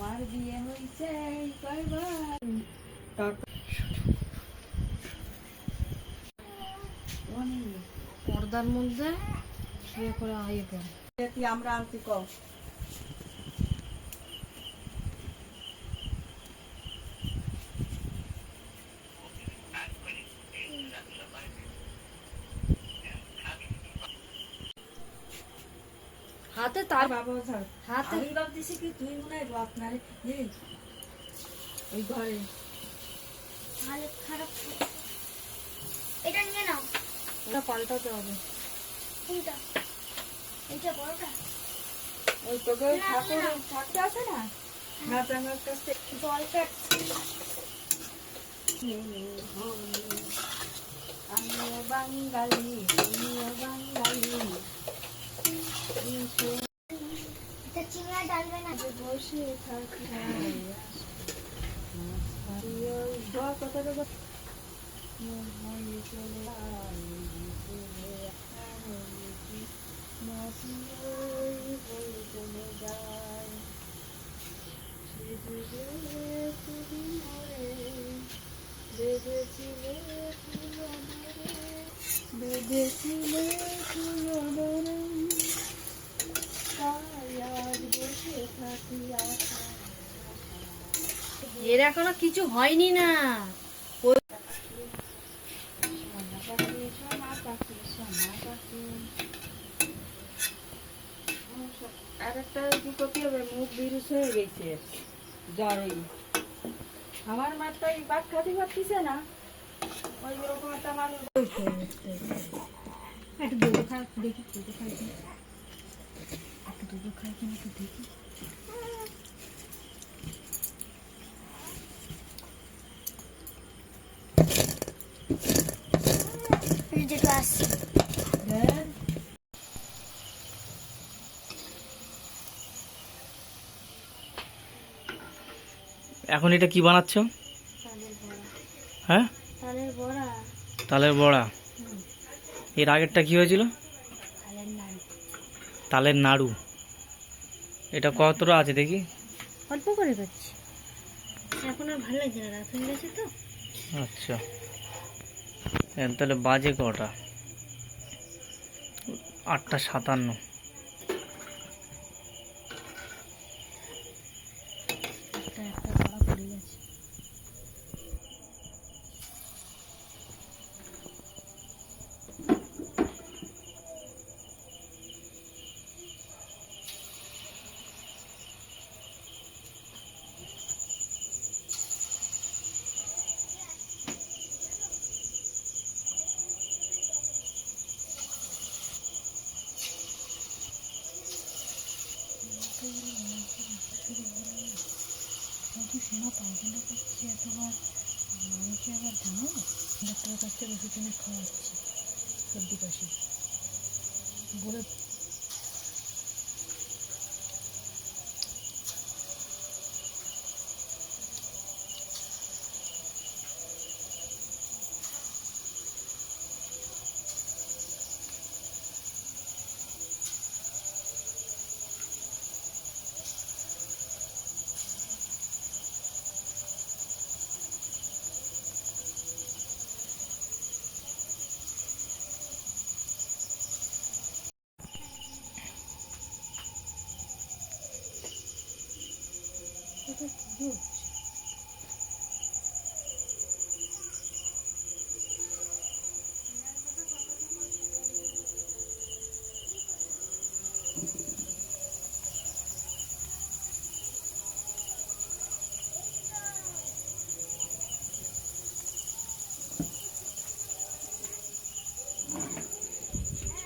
তোমার বিয়ে হয়েছে কয়বার পর্দার মধ্যে শুয়ে করে আইয়ে পড়ে আমরা আনতে কম হাতে তার বাবা হাতে আমি ভাবতেছি কি তুই মনে হয় বাপ না ওই ঘরে হালত খারাপ এটা নিয়ে নাও ওটা পাল্টাতে হবে কোনটা এইটা বড়টা ওই তোকে ঠাকুর থাকতে আছে না নাচানোর কাছে জলটা আমিও বাঙালি তুমিও বাঙালি চিংড়া ডালবে না বসে থাকি এর এখনো কিছু হয়নি না আর একটা কি করতে হবে মুখ বিরুষ হয়ে গেছে জ্বরই আমার মাথায় ভাত খাতে পারতেছে না ওই রকম একটা মানুষ একটু দুধ খাই দেখি দুধ খাই একটু দুধ খাই কিনা একটু দেখি এখন এটা কি বানাচ্ছ? হ্যাঁ তালের বড়া। এর আগেরটা কি হয়েছিল? তালের নাড়ু। এটা কতটা আছে দেখি? অল্প করে করছি এখন আর ভালো লাগছে না রাত হয়ে গেছে তো। আচ্ছা তাহলে বাজে কটা? 8:57। শোনা পায়খানা করছি এতবার মানুষে আবার জানো ডাক্তারের কাছ থেকে ওষুধ এনে খাওয়াচ্ছি সর্দি কাশি বলে Good.